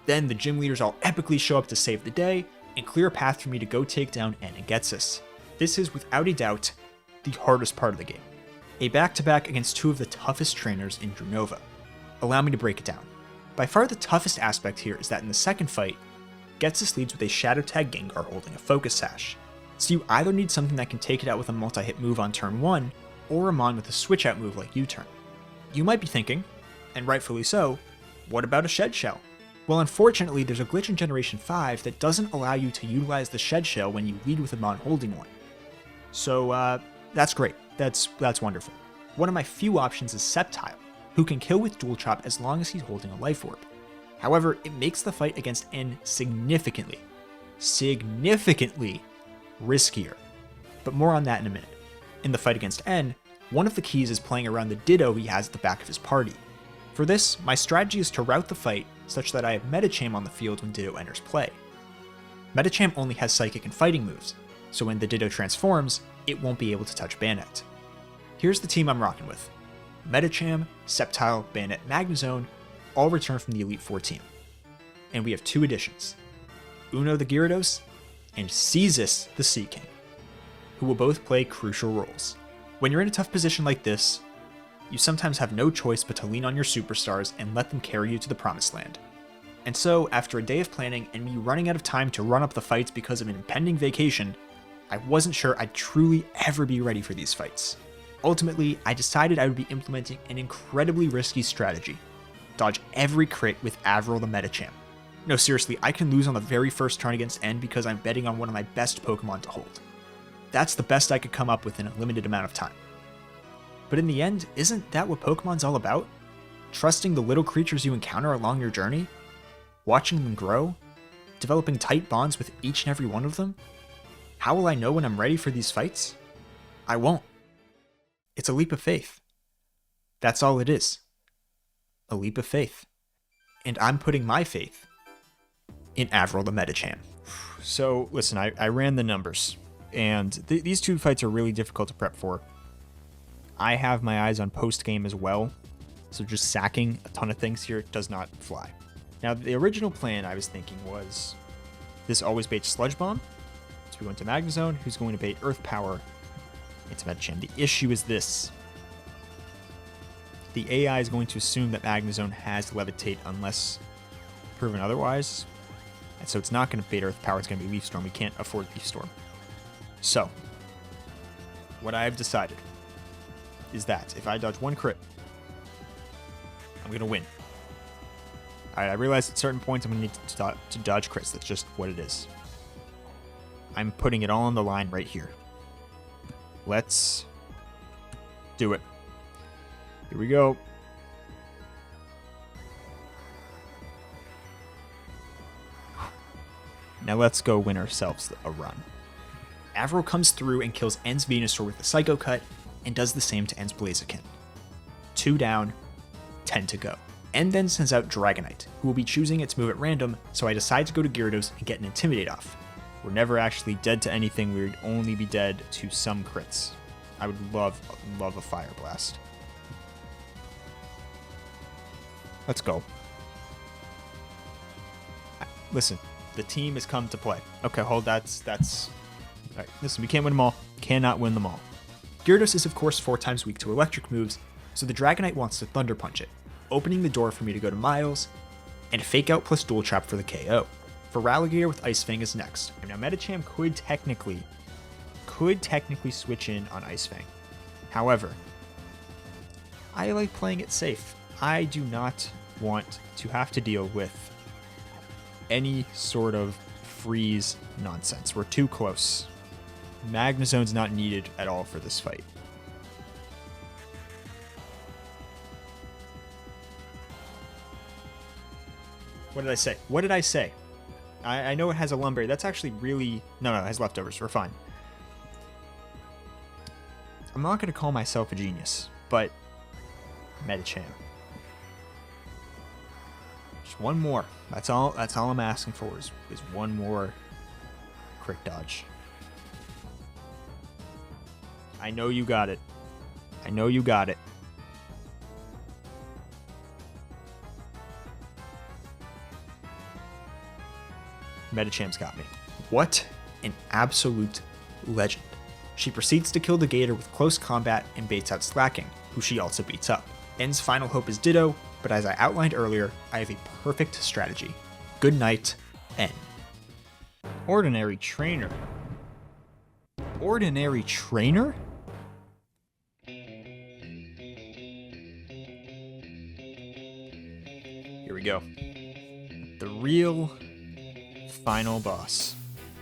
Then the gym leaders all epically show up to save the day and clear a path for me to go take down N and Getsus. This is without a doubt the hardest part of the game. A back-to-back against two of the toughest trainers in Drewniverse. Allow me to break it down. By far the toughest aspect here is that in the second fight, Getsus leads with a Shadow Tag Gengar holding a Focus Sash. So you either need something that can take it out with a multi-hit move on turn 1, or a Mon with a switch-out move like U-Turn. You might be thinking, and rightfully so, what about a Shed Shell? Well, unfortunately, there's a glitch in Generation 5 that doesn't allow you to utilize the Shed Shell when you lead with a Mon holding one. So, that's great. That's wonderful. One of my few options is Sceptile, who can kill with Dual Chop as long as he's holding a Life Orb. However, it makes the fight against N significantly riskier. But more on that in a minute. In the fight against N, one of the keys is playing around the Ditto he has at the back of his party. For this, my strategy is to route the fight such that I have Medicham on the field when Ditto enters play. Medicham only has Psychic and Fighting moves, so when the Ditto transforms, it won't be able to touch Banette. Here's the team I'm rocking with. Medicham, Sceptile, Banette, Magnezone all return from the Elite Four team. And we have two additions, Uno the Gyarados and Ceasus the Sea King, who will both play crucial roles. When you're in a tough position like this, you sometimes have no choice but to lean on your superstars and let them carry you to the promised land. And so, after a day of planning and me running out of time to run up the fights because of an impending vacation, I wasn't sure I'd truly ever be ready for these fights. Ultimately, I decided I would be implementing an incredibly risky strategy. Dodge every crit with Avril the Medicham. No, seriously, I can lose on the very first turn against N because I'm betting on one of my best Pokemon to hold. That's the best I could come up with in a limited amount of time. But in the end, isn't that what Pokemon's all about? Trusting the little creatures you encounter along your journey? Watching them grow? Developing tight bonds with each and every one of them? How will I know when I'm ready for these fights? I won't. It's a leap of faith. That's all it is. A leap of faith. And I'm putting my faith in Avril the Medicham. So, listen, I ran the numbers, and these two fights are really difficult to prep for. I have my eyes on post-game as well, so just sacking a ton of things here does not fly. Now, the original plan I was thinking was this always baits Sludge Bomb, so we went to Magnezone, who's going to bait Earth Power into Medicham. The issue is this. The AI is going to assume that Magnezone has Levitate unless proven otherwise, and so it's not going to bait Earth Power, it's going to be Leaf Storm. We can't afford Leaf Storm. So, what I have decided is that if I dodge one crit, I'm going to win. I realize at certain points I'm going to need to dodge crits. That's just what it is. I'm putting it all on the line right here. Let's do it. Here we go. Now let's go win ourselves a run. Avril comes through and kills N's Venusaur with a Psycho Cut, and does the same to N's Blaziken. 2 down, 10 to go. N then sends out Dragonite, who will be choosing its move at random, so I decide to go to Gyarados and get an Intimidate off. We're never actually dead to anything, we would only be dead to some crits. I would love a Fire Blast. Let's go. Listen, the team has come to play. Okay, hold, that's... Alright, listen, we can't win them all. Cannot win them all. Gyarados is of course 4 times weak to electric moves, so the Dragonite wants to Thunder Punch it, opening the door for me to go to Miles, and Fake Out plus Dual Trap for the KO. Feraligatr with Ice Fang is next. Now Medicham could technically switch in on Ice Fang. However, I like playing it safe. I do not want to have to deal with any sort of freeze nonsense. We're too close. Magnezone's not needed at all for this fight. What did I say? What did I say? I know it has a Lumberry. That's actually really... No, it has leftovers. We're fine. I'm not going to call myself a genius, but Medicham. Just one more. That's all I'm asking for is one more crit dodge. I know you got it. I know you got it. Medicham's got me. What an absolute legend. She proceeds to kill the Gator with close combat and baits out Slacking, who she also beats up. N's final hope is Ditto, but as I outlined earlier, I have a perfect strategy. Good night, N. Ordinary Trainer. Ordinary Trainer? Here we go. The real final boss.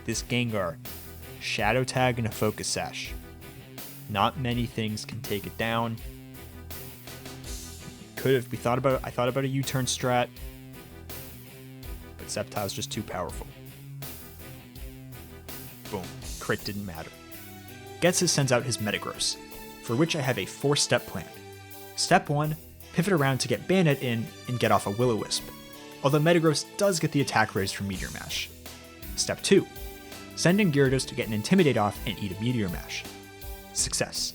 This Gengar. Shadow Tag and a Focus Sash. Not many things can take it down. I thought about a U-turn strat, but Sceptile's just too powerful. Boom. Crit didn't matter. Getsus sends out his Metagross, for which I have a 4-step plan. Step 1, pivot around to get Bandit in and get off a Will-O-Wisp, although Metagross does get the attack raised from Meteor Mash. Step 2, send in Gyarados to get an Intimidate off and eat a Meteor Mash. Success.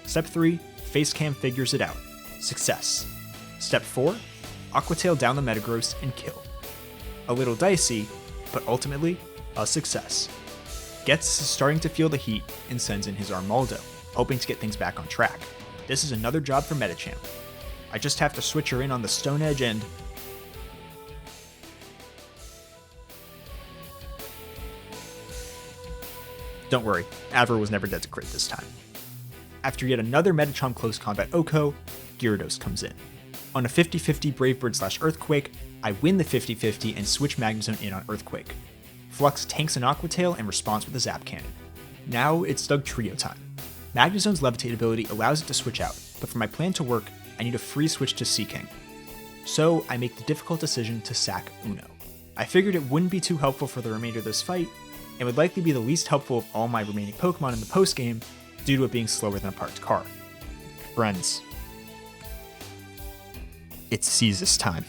Step 3, Facecam figures it out. Success. Step 4, Aqua Tail down the Metagross and kill. A little dicey, but ultimately, a success. Getsus is starting to feel the heat and sends in his Armaldo, hoping to get things back on track. This is another job for Medicham. I just have to switch her in on the Stone Edge and... Don't worry, Avra was never dead to crit this time. After yet another Medicham close combat Oko, Gyarados comes in. On a 50-50 Brave Bird / Earthquake, I win the 50-50 and switch Magnezone in on Earthquake. Flux tanks an Aqua Tail and responds with a Zap Cannon. Now it's Dugtrio time. Magnezone's Levitate ability allows it to switch out, but for my plan to work, I need a free switch to Seaking. So I make the difficult decision to sack Uno. I figured it wouldn't be too helpful for the remainder of this fight, and would likely be the least helpful of all my remaining Pokemon in the postgame, due to it being slower than a parked car. Friends, it's Ceases time.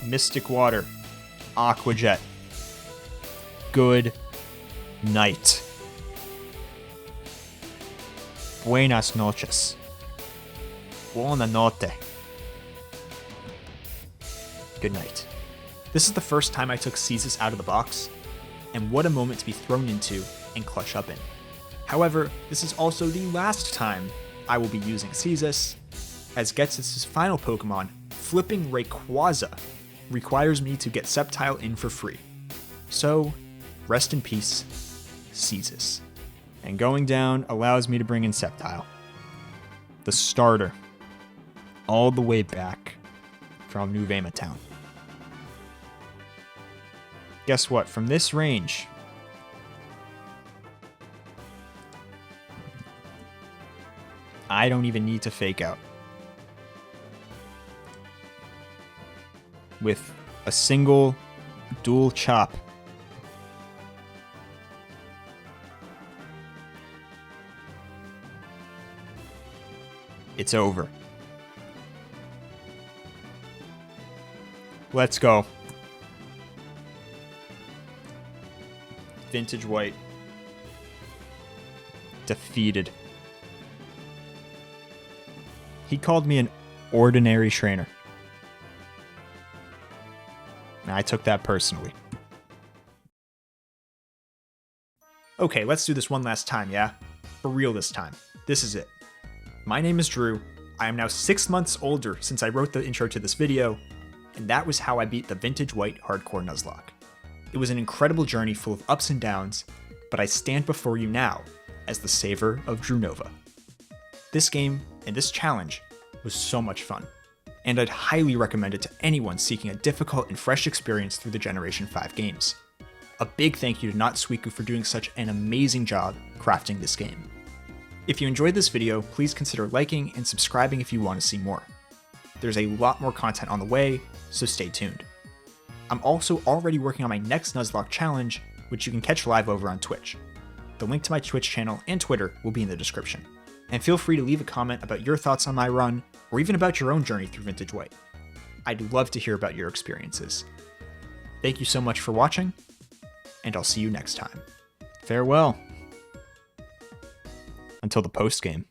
Mystic Water, Aqua Jet. Good night. Buenas noches. Buona notte. Good night. This is the first time I took Ceases out of the box, and what a moment to be thrown into and clutch up in. However, this is also the last time I will be using Ceases, as Getsus' final Pokemon, Flipping Rayquaza, requires me to get Sceptile in for free. So, rest in peace, Ceases. And going down allows me to bring in Sceptile, the starter, all the way back from New Vema Town. Guess what? From this range, I don't even need to fake out. With a single dual chop, it's over. Let's go. Vintage White. Defeated. He called me an ordinary trainer. And I took that personally. Okay, let's do this one last time, yeah? For real this time. This is it. My name is Drew. I am now 6 months older since I wrote the intro to this video, and that was how I beat the Vintage White Hardcore Nuzlocke. It was an incredible journey full of ups and downs, but I stand before you now as the saver of Drewnova. This game and this challenge was so much fun, and I'd highly recommend it to anyone seeking a difficult and fresh experience through the Generation 5 games. A big thank you to NotSuiku for doing such an amazing job crafting this game. If you enjoyed this video, please consider liking and subscribing if you want to see more. There's a lot more content on the way, so stay tuned. I'm also already working on my next Nuzlocke challenge, which you can catch live over on Twitch. The link to my Twitch channel and Twitter will be in the description. and feel free to leave a comment about your thoughts on my run, or even about your own journey through Vintage White. I'd love to hear about your experiences. Thank you so much for watching, and I'll see you next time. Farewell. Until the post-game.